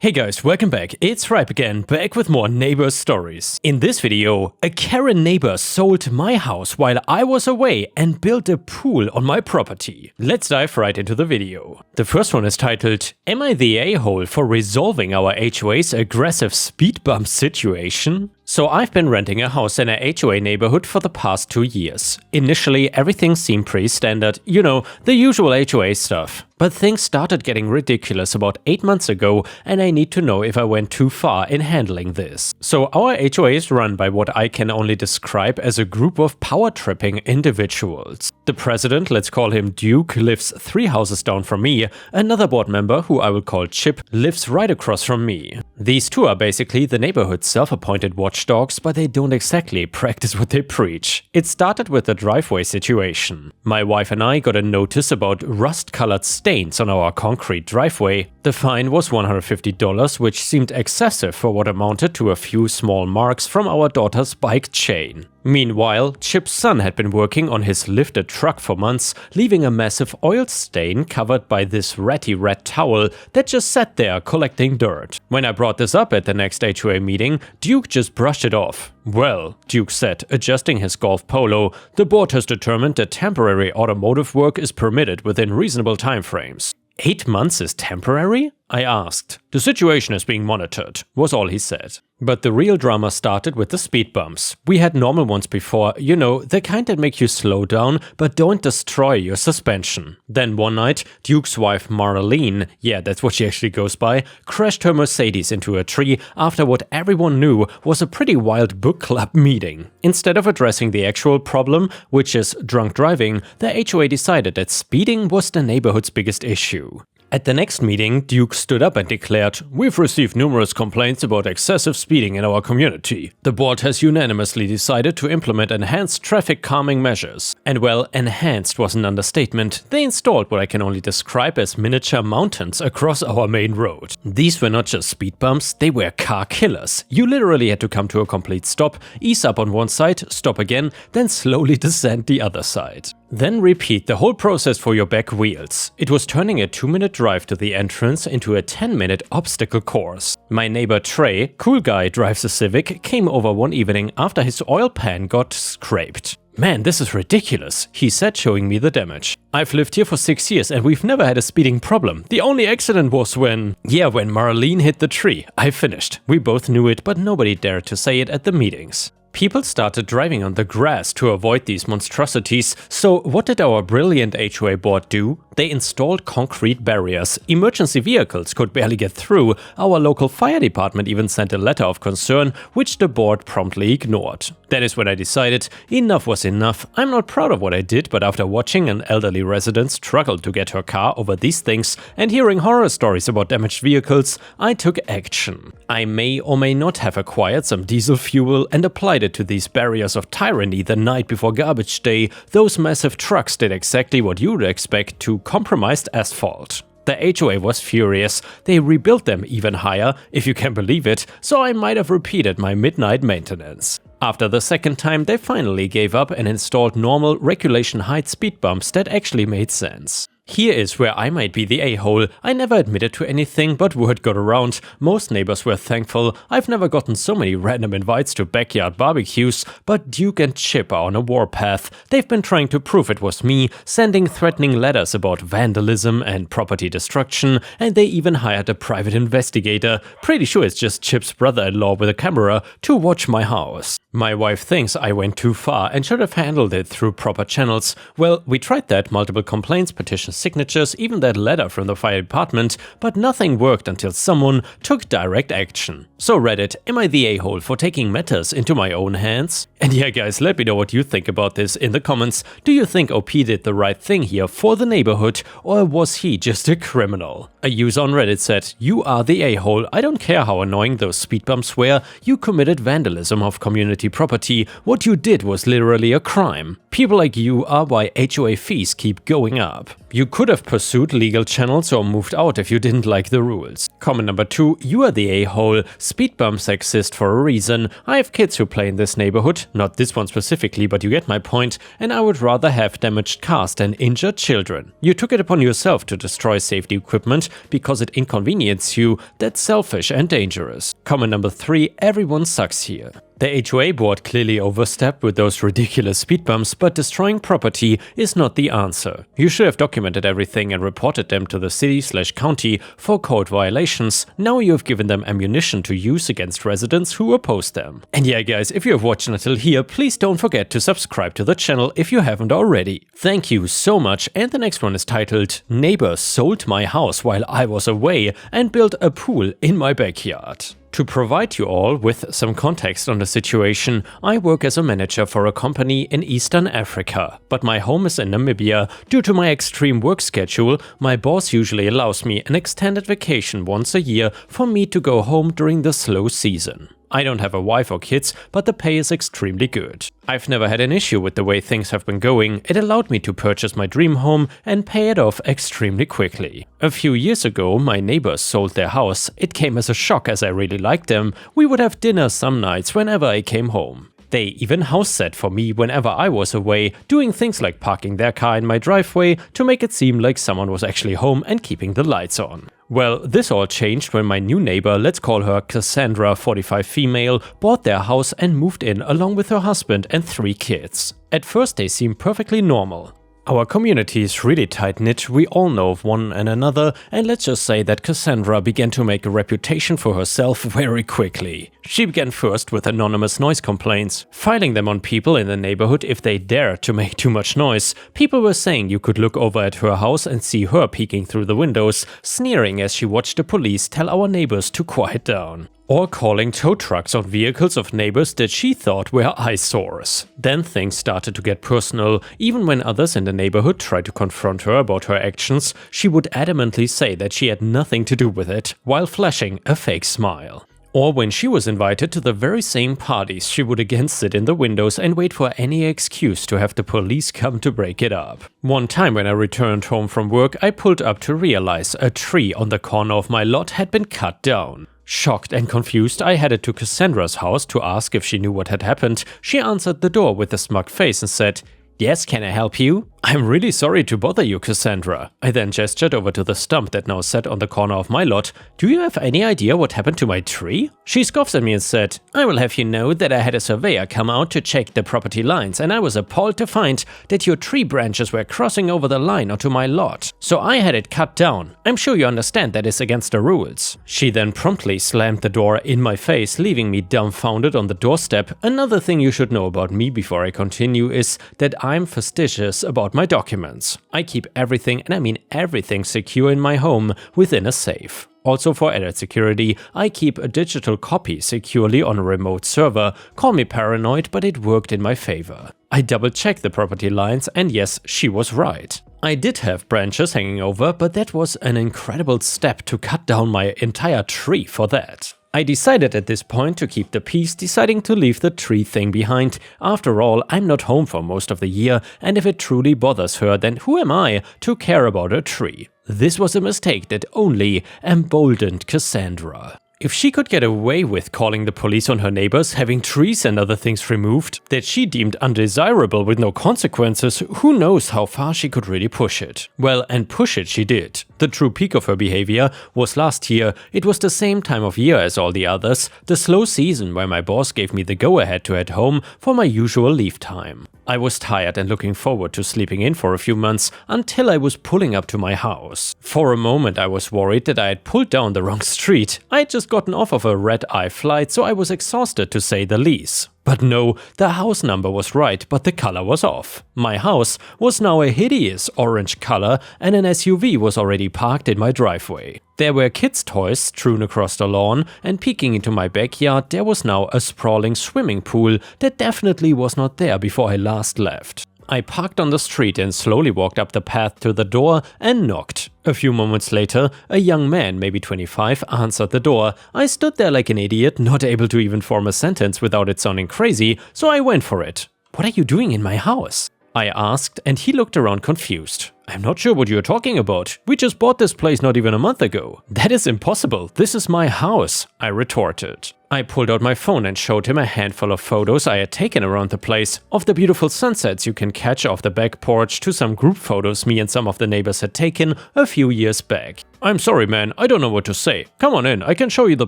Hey guys, welcome back. It's Ripe again, back with more neighbor stories. In this video, a Karen neighbor sold my house while I was away and built a pool on my property. Let's dive right into the video. The first one is titled, "Am I the a-hole for resolving our HOA's aggressive speed bump situation?" So I've been renting a house in a HOA neighborhood for the past 2 years. Initially, everything seemed pretty standard, you know, the usual HOA stuff. But things started getting ridiculous about 8 months ago, and I need to know if I went too far in handling this. So our HOA is run by what I can only describe as a group of power-tripping individuals. The president, let's call him Duke, lives 3 houses down from me. Another board member, who I will call Chip, lives right across from me. These two are basically the neighborhood's self-appointed watchdogs, but they don't exactly practice what they preach. It started with the driveway situation. My wife and I got a notice about rust-colored stains on our concrete driveway. The fine was $150, which seemed excessive for what amounted to a few small marks from our daughter's bike chain. Meanwhile, Chip's son had been working on his lifted truck for months, leaving a massive oil stain covered by this ratty red towel that just sat there collecting dirt. When I brought this up at the next HOA meeting, Duke just brushed it off. "Well," Duke said, adjusting his golf polo, "the board has determined that temporary automotive work is permitted within reasonable timeframes." 8 months is temporary? I asked. "The situation is being monitored," was all he said. But the real drama started with the speed bumps. We had normal ones before, you know, the kind that make you slow down but don't destroy your suspension. Then one night, Duke's wife Marlene, yeah, that's what she actually goes by, crashed her Mercedes into a tree after what everyone knew was a pretty wild book club meeting. Instead of addressing the actual problem, which is drunk driving, the HOA decided that speeding was the neighborhood's biggest issue. At the next meeting, Duke stood up and declared, "We've received numerous complaints about excessive speeding in our community. The board has unanimously decided to implement enhanced traffic calming measures." And well, enhanced was an understatement. They installed what I can only describe as miniature mountains across our main road. These were not just speed bumps, they were car killers. You literally had to come to a complete stop, ease up on one side, stop again, then slowly descend the other side. Then repeat the whole process for your back wheels. It was turning a 2-minute drive to the entrance into a 10-minute obstacle course. My neighbor Trey, cool guy, drives a Civic, came over one evening after his oil pan got scraped. "Man, this is ridiculous," he said, showing me the damage. "I've lived here for 6 years and we've never had a speeding problem. The only accident was when Marlene hit the tree." I finished. We both knew it, but nobody dared to say it at the meetings. People started driving on the grass to avoid these monstrosities, so what did our brilliant HOA board do? They installed concrete barriers. Emergency vehicles could barely get through. Our local fire department even sent a letter of concern, which the board promptly ignored. That is when I decided enough was enough. I'm not proud of what I did, but after watching an elderly resident struggle to get her car over these things and hearing horror stories about damaged vehicles, I took action. I may or may not have acquired some diesel fuel and applied it to these barriers of tyranny the night before garbage day. Those massive trucks did exactly what you would expect to compromised asphalt. The HOA was furious. They rebuilt them even higher, if you can believe it, so I might have repeated my midnight maintenance. After the second time, they finally gave up and installed normal regulation height speed bumps that actually made sense. Here is where I might be the a-hole. I never admitted to anything, but word got around. Most neighbors were thankful. I've never gotten so many random invites to backyard barbecues, but Duke and Chip are on a warpath. They've been trying to prove it was me, sending threatening letters about vandalism and property destruction, and they even hired a private investigator, pretty sure it's just Chip's brother-in-law with a camera, to watch my house. My wife thinks I went too far and should have handled it through proper channels. Well, we tried that, multiple complaints, petitions, signatures, even that letter from the fire department, but nothing worked until someone took direct action. So Reddit, am I the a-hole for taking matters into my own hands? And yeah guys, let me know what you think about this in the comments. Do you think OP did the right thing here for the neighborhood, or was he just a criminal? A user on Reddit said, "You are the a-hole. I don't care how annoying those speed bumps were. You committed vandalism of community property. What you did was literally a crime. People like you are why HOA fees keep going up. You could have pursued legal channels or moved out if you didn't like the rules. Comment number 2, you are the a-hole. Speed bumps exist for a reason. I have kids who play in this neighborhood, not this one specifically, but you get my point, and I would rather have damaged cars than injured children. You took it upon yourself to destroy safety equipment because it inconvenienced you. That's selfish and dangerous. Comment number 3, everyone sucks here. The HOA board clearly overstepped with those ridiculous speed bumps, but destroying property is not the answer. You should have documented everything and reported them to the city/county for code violations. Now you have given them ammunition to use against residents who oppose them. And yeah guys, if you have watched until here, please don't forget to subscribe to the channel if you haven't already. Thank you so much, and the next one is titled Neighbors sold my house while I was away and built a pool in my backyard. To provide you all with some context on the situation, I work as a manager for a company in Eastern Africa, but my home is in Namibia. Due to my extreme work schedule, my boss usually allows me an extended vacation once a year for me to go home during the slow season. I don't have a wife or kids, but the pay is extremely good. I've never had an issue with the way things have been going. It allowed me to purchase my dream home and pay it off extremely quickly. A few years ago, my neighbors sold their house. It came as a shock as I really liked them. We would have dinner some nights whenever I came home. They even house sat for me whenever I was away, doing things like parking their car in my driveway to make it seem like someone was actually home and keeping the lights on. Well, this all changed when my new neighbor, let's call her Cassandra, 45 female, bought their house and moved in along with her husband and 3 kids. At first they seemed perfectly normal. Our community is really tight-knit, we all know of one and another, and let's just say that Cassandra began to make a reputation for herself very quickly. She began first with anonymous noise complaints, filing them on people in the neighborhood if they dared to make too much noise. People were saying you could look over at her house and see her peeking through the windows, sneering as she watched the police tell our neighbors to quiet down. Or calling tow trucks on vehicles of neighbors that she thought were eyesores. Then things started to get personal. Even when others in the neighborhood tried to confront her about her actions, she would adamantly say that she had nothing to do with it, while flashing a fake smile. Or when she was invited to the very same parties, she would again sit in the windows and wait for any excuse to have the police come to break it up. One time when I returned home from work, I pulled up to realize a tree on the corner of my lot had been cut down. Shocked and confused, I headed to Cassandra's house to ask if she knew what had happened. She answered the door with a smug face and said, "Yes, can I help you?" "I'm really sorry to bother you, Cassandra." I then gestured over to the stump that now sat on the corner of my lot. "Do you have any idea what happened to my tree?" She scoffs at me and said, "I will have you know that I had a surveyor come out to check the property lines, and I was appalled to find that your tree branches were crossing over the line onto my lot. So I had it cut down. I'm sure you understand that is against the rules." She then promptly slammed the door in my face, leaving me dumbfounded on the doorstep. Another thing you should know about me before I continue is that I'm fastidious about my documents. I keep everything, and I mean everything, secure in my home within a safe. Also for added security, I keep a digital copy securely on a remote server. Call me paranoid, but it worked in my favor. I double-checked the property lines, and yes, she was right. I did have branches hanging over, but that was an incredible step to cut down my entire tree for that. I decided at this point to keep the peace, deciding to leave the tree thing behind. After all, I'm not home for most of the year, and if it truly bothers her, then who am I to care about a tree? This was a mistake that only emboldened Cassandra. If she could get away with calling the police on her neighbors, having trees and other things removed that she deemed undesirable with no consequences, who knows how far she could really push it. Well, and push it she did. The true peak of her behavior was last year. It was the same time of year as all the others, the slow season where my boss gave me the go-ahead to head home for my usual leave time. I was tired and looking forward to sleeping in for a few months until I was pulling up to my house. For a moment I was worried that I had pulled down the wrong street. I had just gotten off of a red-eye flight, so I was exhausted to say the least. But no, the house number was right, but the color was off. My house was now a hideous orange color, and an SUV was already parked in my driveway. There were kids' toys strewn across the lawn, and peeking into my backyard there was now a sprawling swimming pool that definitely was not there before I last left. I parked on the street and slowly walked up the path to the door and knocked. A few moments later, a young man, maybe 25, answered the door. I stood there like an idiot, not able to even form a sentence without it sounding crazy, so I went for it. "What are you doing in my house?" I asked, and he looked around confused. I'm not sure what you're talking about. We just bought this place not even a month ago. That is impossible. This is my house, I retorted. I pulled out my phone and showed him a handful of photos I had taken around the place, of the beautiful sunsets you can catch off the back porch to some group photos me and some of the neighbors had taken a few years back. I'm sorry man, I don't know what to say. Come on in, I can show you the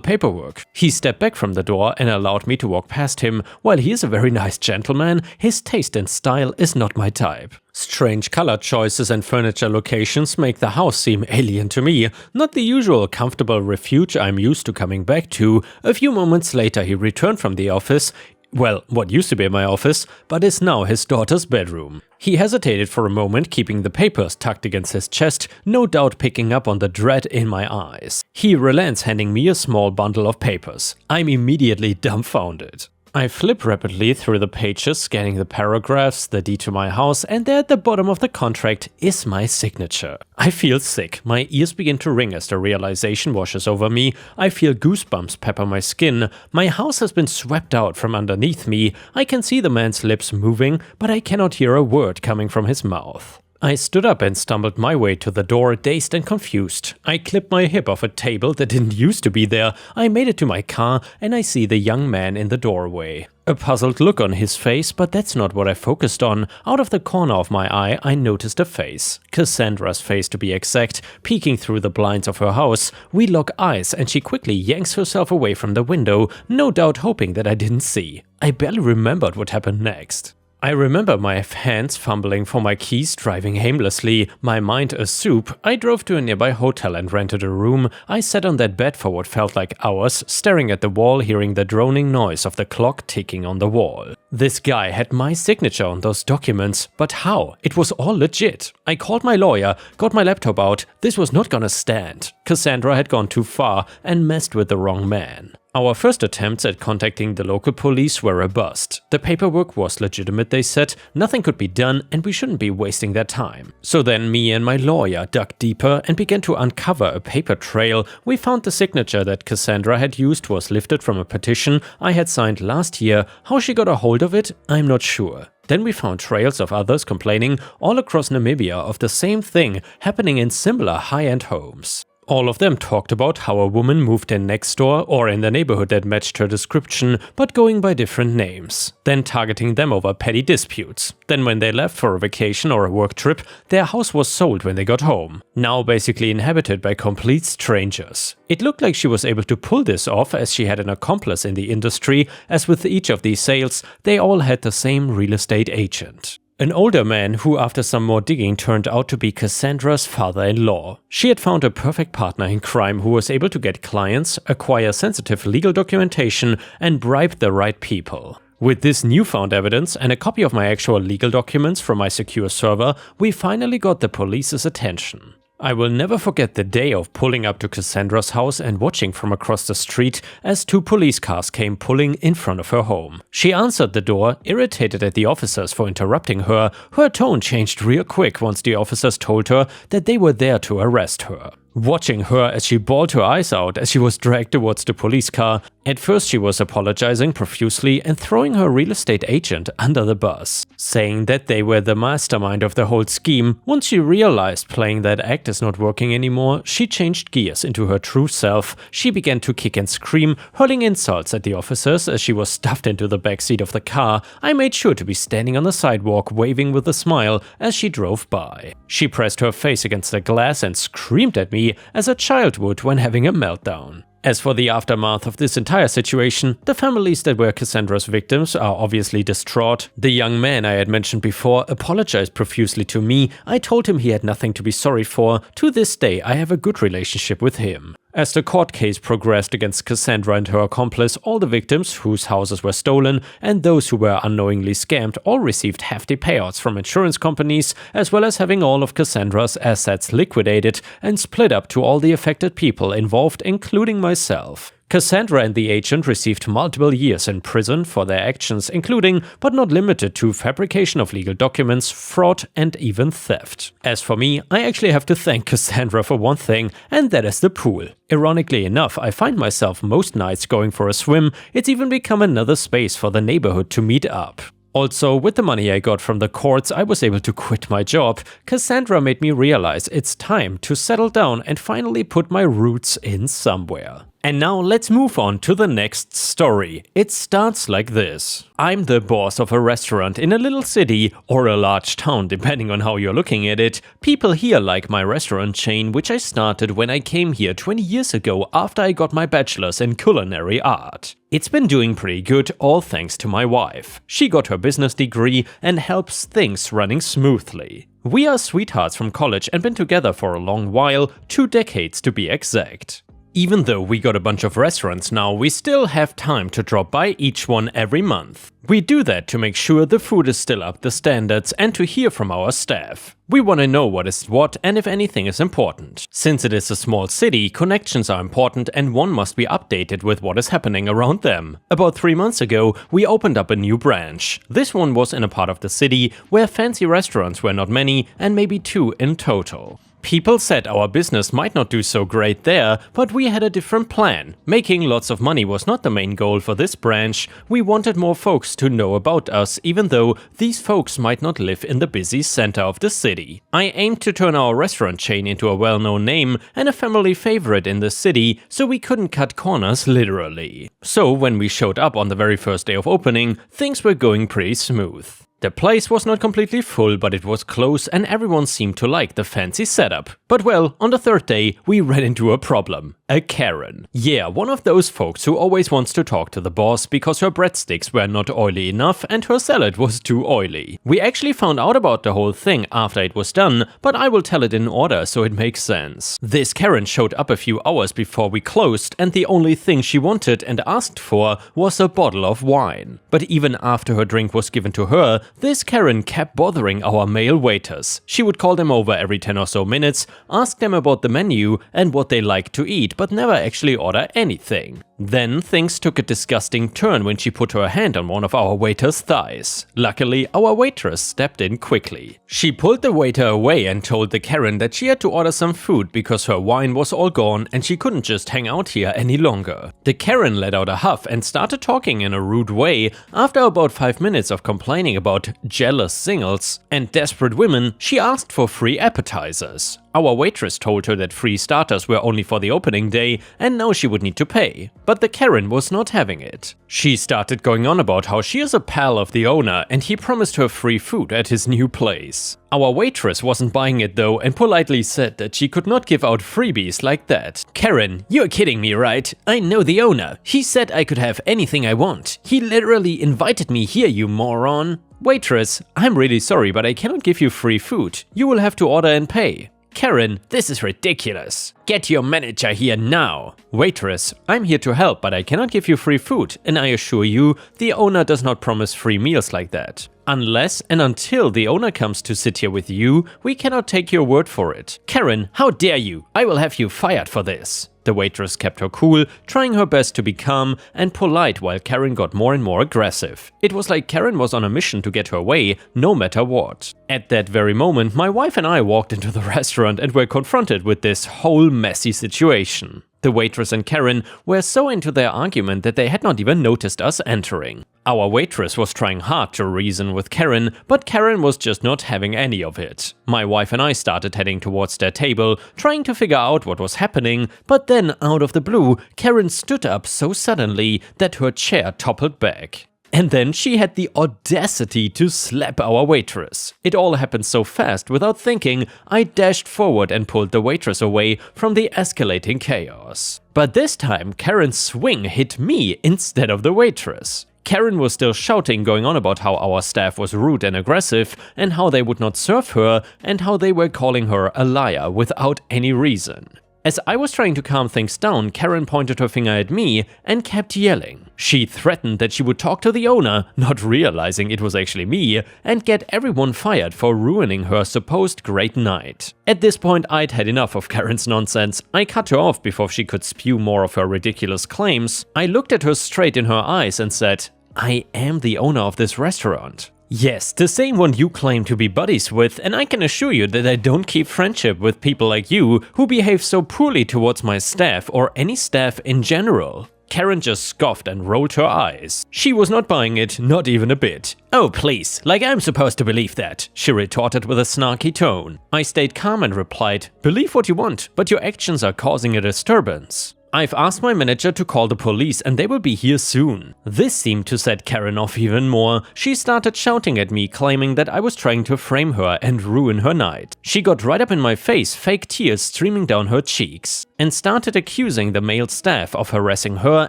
paperwork. He stepped back from the door and allowed me to walk past him. While he is a very nice gentleman, his taste and style is not my type. Strange color choices and furniture locations make the house seem alien to me, not the usual comfortable refuge I'm used to coming back to. A few moments later he returned from the office, well, what used to be my office, but is now his daughter's bedroom. He hesitated for a moment, keeping the papers tucked against his chest, no doubt picking up on the dread in my eyes. He relents, handing me a small bundle of papers. I'm immediately dumbfounded. I flip rapidly through the pages, scanning the paragraphs, the deed to my house, and there at the bottom of the contract is my signature. I feel sick. My ears begin to ring as the realization washes over me. I feel goosebumps pepper my skin. My house has been swept out from underneath me. I can see the man's lips moving, but I cannot hear a word coming from his mouth. I stood up and stumbled my way to the door, dazed and confused. I clipped my hip off a table that didn't used to be there. I made it to my car and I see the young man in the doorway. A puzzled look on his face, but that's not what I focused on. Out of the corner of my eye, I noticed a face. Cassandra's face to be exact, peeking through the blinds of her house. We lock eyes and she quickly yanks herself away from the window, no doubt hoping that I didn't see. I barely remembered what happened next. I remember my hands fumbling for my keys, driving aimlessly, my mind a soup. I drove to a nearby hotel and rented a room. I sat on that bed for what felt like hours, staring at the wall, hearing the droning noise of the clock ticking on the wall. This guy had my signature on those documents, but how? It was all legit. I called my lawyer, got my laptop out. This was not gonna stand. Cassandra had gone too far and messed with the wrong man. Our first attempts at contacting the local police were a bust. The paperwork was legitimate, they said, nothing could be done and we shouldn't be wasting their time. So then me and my lawyer dug deeper and began to uncover a paper trail. We found the signature that Cassandra had used was lifted from a petition I had signed last year. How she got a hold of it, I'm not sure. Then we found trails of others complaining all across Namibia of the same thing happening in similar high-end homes. All of them talked about how a woman moved in next door or in the neighborhood that matched her description, but going by different names, then targeting them over petty disputes. Then when they left for a vacation or a work trip, their house was sold when they got home, now basically inhabited by complete strangers. It looked like she was able to pull this off as she had an accomplice in the industry. As with each of these sales, they all had the same real estate agent. An older man who after some more digging turned out to be Cassandra's father-in-law. She had found a perfect partner in crime who was able to get clients, acquire sensitive legal documentation and bribe the right people. With this newfound evidence and a copy of my actual legal documents from my secure server, we finally got the police's attention. I will never forget the day of pulling up to Cassandra's house and watching from across the street as 2 police cars came pulling in front of her home. She answered the door, irritated at the officers for interrupting her. Her tone changed real quick once the officers told her that they were there to arrest her. Watching her as she bawled her eyes out as she was dragged towards the police car, at first she was apologizing profusely and throwing her real estate agent under the bus, saying that they were the mastermind of the whole scheme. Once she realized playing that act is not working anymore, she changed gears into her true self. She began to kick and scream, hurling insults at the officers as she was stuffed into the backseat of the car. I made sure to be standing on the sidewalk waving with a smile as she drove by. She pressed her face against the glass and screamed at me as a child would when having a meltdown. As for the aftermath of this entire situation, the families that were Cassandra's victims are obviously distraught. The young man I had mentioned before apologized profusely to me. I told him he had nothing to be sorry for. To this day, I have a good relationship with him. As the court case progressed against Cassandra and her accomplice, all the victims whose houses were stolen and those who were unknowingly scammed all received hefty payouts from insurance companies, as well as having all of Cassandra's assets liquidated and split up to all the affected people involved, including myself. Cassandra and the agent received multiple years in prison for their actions, including, but not limited to, fabrication of legal documents, fraud, and even theft. As for me, I actually have to thank Cassandra for one thing, and that is the pool. Ironically enough, I find myself most nights going for a swim. It's even become another space for the neighborhood to meet up. Also, with the money I got from the courts, I was able to quit my job. Cassandra made me realize it's time to settle down and finally put my roots in somewhere. And now let's move on to the next story. It starts like this. I'm the boss of a restaurant in a little city or a large town, depending on how you're looking at it. People here like my restaurant chain, which I started when I came here 20 years ago after I got my bachelor's in culinary art. It's been doing pretty good, all thanks to my wife. She got her business degree and helps things running smoothly. We are sweethearts from college and been together for a long while, 2 decades to be exact. Even though we got a bunch of restaurants now, we still have time to drop by each one every month. We do that to make sure the food is still up to standards and to hear from our staff. We want to know what is what and if anything is important. Since it is a small city, connections are important and one must be updated with what is happening around them. About 3 months ago, we opened up a new branch. This one was in a part of the city where fancy restaurants were not many and maybe 2 in total. People said our business might not do so great there, but we had a different plan. Making lots of money was not the main goal for this branch. We wanted more folks to know about us, even though these folks might not live in the busy center of the city. I aimed to turn our restaurant chain into a well-known name and a family favorite in the city, so we couldn't cut corners literally. So when we showed up on the very first day of opening, things were going pretty smooth. The place was not completely full, but it was close and everyone seemed to like the fancy setup. But well, on the 3rd day, we ran into a problem. A Karen. Yeah, one of those folks who always wants to talk to the boss because her breadsticks were not oily enough and her salad was too oily. We actually found out about the whole thing after it was done, but I will tell it in order so it makes sense. This Karen showed up a few hours before we closed and the only thing she wanted and asked for was a bottle of wine. But even after her drink was given to her, this Karen kept bothering our male waiters. She would call them over every 10 or so minutes, ask them about the menu and what they like to eat, but never actually order anything. Then things took a disgusting turn when she put her hand on one of our waiter's thighs. Luckily, our waitress stepped in quickly. She pulled the waiter away and told the Karen that she had to order some food because her wine was all gone and she couldn't just hang out here any longer. The Karen let out a huff and started talking in a rude way. After about 5 minutes of complaining about jealous singles and desperate women, she asked for free appetizers. Our waitress told her that free starters were only for the opening day and now she would need to pay. But the Karen was not having it. She started going on about how she is a pal of the owner and he promised her free food at his new place. Our waitress wasn't buying it though and politely said that she could not give out freebies like that. Karen, you're kidding me, right? I know the owner. He said I could have anything I want. He literally invited me here, you moron. Waitress, I'm really sorry, but I cannot give you free food. You will have to order and pay. Karen, this is ridiculous. Get your manager here now. Waitress, I'm here to help, but I cannot give you free food, and I assure you, the owner does not promise free meals like that. Unless and until the owner comes to sit here with you, we cannot take your word for it. Karen, how dare you? I will have you fired for this. The waitress kept her cool, trying her best to be calm and polite while Karen got more and more aggressive. It was like Karen was on a mission to get her way, no matter what. At that very moment, my wife and I walked into the restaurant and were confronted with this whole messy situation. The waitress and Karen were so into their argument that they had not even noticed us entering. Our waitress was trying hard to reason with Karen, but Karen was just not having any of it. My wife and I started heading towards their table, trying to figure out what was happening, but then out of the blue, Karen stood up so suddenly that her chair toppled back. And then she had the audacity to slap our waitress. It all happened so fast, without thinking, I dashed forward and pulled the waitress away from the escalating chaos. But this time, Karen's swing hit me instead of the waitress. Karen was still shouting, going on about how our staff was rude and aggressive, and how they would not serve her, and how they were calling her a liar without any reason. As I was trying to calm things down, Karen pointed her finger at me and kept yelling. She threatened that she would talk to the owner, not realizing it was actually me, and get everyone fired for ruining her supposed great night. At this point, I'd had enough of Karen's nonsense. I cut her off before she could spew more of her ridiculous claims. I looked at her straight in her eyes and said, I am the owner of this restaurant. Yes, the same one you claim to be buddies with, and I can assure you that I don't keep friendship with people like you who behave so poorly towards my staff or any staff in general. Karen just scoffed and rolled her eyes. She was not buying it, not even a bit. "Oh please, like I'm supposed to believe that," she retorted with a snarky tone. I stayed calm and replied, "Believe what you want, but your actions are causing a disturbance. I've asked my manager to call the police and they will be here soon." This seemed to set Karen off even more. She started shouting at me, claiming that I was trying to frame her and ruin her night. She got right up in my face, fake tears streaming down her cheeks, and started accusing the male staff of harassing her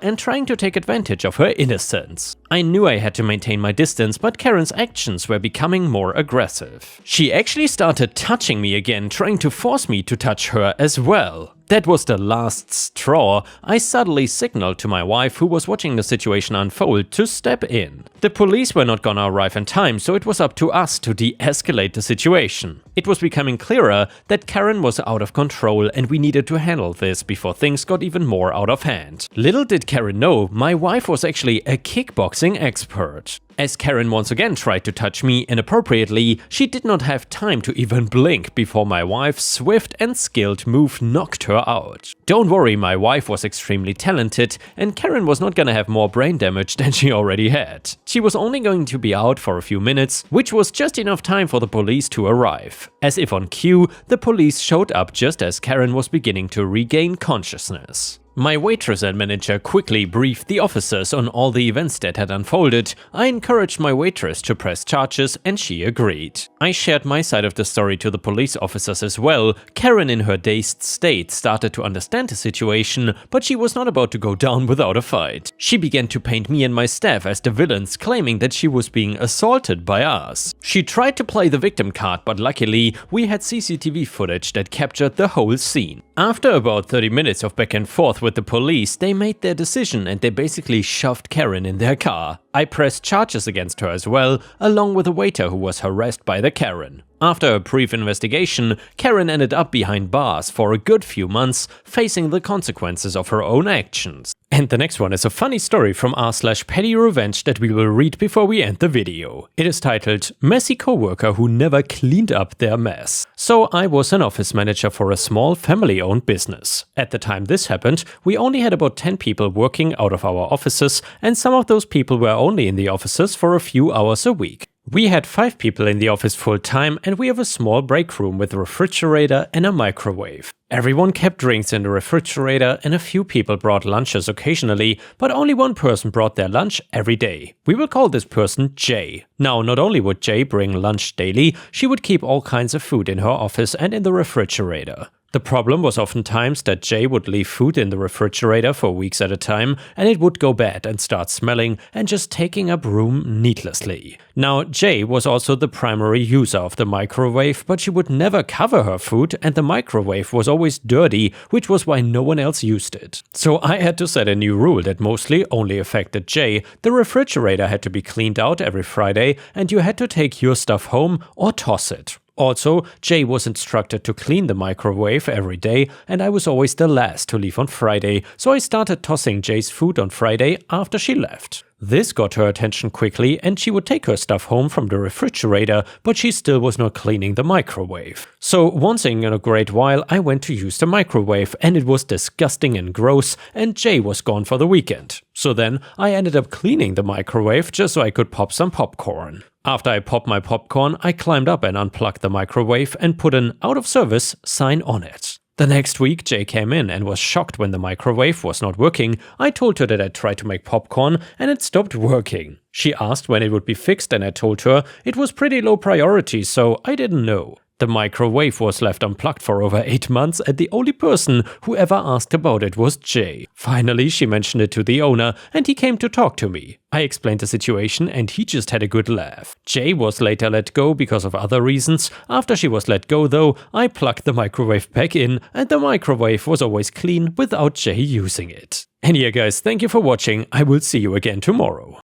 and trying to take advantage of her innocence. I knew I had to maintain my distance, but Karen's actions were becoming more aggressive. She actually started touching me again, trying to force me to touch her as well. That was the last straw. I suddenly signaled to my wife, who was watching the situation unfold, to step in. The police were not gonna arrive in time, so it was up to us to de-escalate the situation. It was becoming clearer that Karen was out of control and we needed to handle this before things got even more out of hand. Little did Karen know, my wife was actually a kickboxing expert. As Karen once again tried to touch me inappropriately, she did not have time to even blink before my wife's swift and skilled move knocked her out. Don't worry, my wife was extremely talented and Karen was not gonna have more brain damage than she already had. She was only going to be out for a few minutes, which was just enough time for the police to arrive. As if on cue, the police showed up just as Karen was beginning to regain consciousness. My waitress and manager quickly briefed the officers on all the events that had unfolded. I encouraged my waitress to press charges and she agreed. I shared my side of the story to the police officers as well. Karen, in her dazed state, started to understand the situation, but she was not about to go down without a fight. She began to paint me and my staff as the villains, claiming that she was being assaulted by us. She tried to play the victim card, but luckily we had CCTV footage that captured the whole scene. After about 30 minutes of back and forth with the police, they made their decision and they basically shoved Karen in their car. I pressed charges against her as well, along with a waiter who was harassed by the Karen. After a brief investigation, Karen ended up behind bars for a good few months, facing the consequences of her own actions. And the next one is a funny story from r/petty revenge that we will read before we end the video. It is titled "Messy Coworker Who Never Cleaned Up Their Mess." So I was an office manager for a small family-owned business. At the time this happened, we only had about 10 people working out of our offices, and some of those people were only in the offices for a few hours a week. We had 5 people in the office full-time and we have a small break room with a refrigerator and a microwave. Everyone kept drinks in the refrigerator and a few people brought lunches occasionally, but only one person brought their lunch every day. We will call this person Jay. Now, not only would Jay bring lunch daily, she would keep all kinds of food in her office and in the refrigerator. The problem was oftentimes that Jay would leave food in the refrigerator for weeks at a time and it would go bad and start smelling and just taking up room needlessly. Now, Jay was also the primary user of the microwave, but she would never cover her food and the microwave was always dirty, which was why no one else used it. So I had to set a new rule that mostly only affected Jay. The refrigerator had to be cleaned out every Friday and you had to take your stuff home or toss it. Also, Jay was instructed to clean the microwave every day and I was always the last to leave on Friday, so I started tossing Jay's food on Friday after she left. This got her attention quickly and she would take her stuff home from the refrigerator, but she still was not cleaning the microwave. So once in a great while I went to use the microwave and it was disgusting and gross and Jay was gone for the weekend. So then I ended up cleaning the microwave just so I could pop some popcorn. After I popped my popcorn, I climbed up and unplugged the microwave and put an "out of service" sign on it. The next week, Jay came in and was shocked when the microwave was not working. I told her that I tried to make popcorn and it stopped working. She asked when it would be fixed and I told her it was pretty low priority, so I didn't know. The microwave was left unplugged for over 8 months and the only person who ever asked about it was Jay. Finally, she mentioned it to the owner and he came to talk to me. I explained the situation and he just had a good laugh. Jay was later let go because of other reasons. After she was let go though, I plugged the microwave back in and the microwave was always clean without Jay using it. And yeah guys, thank you for watching. I will see you again tomorrow.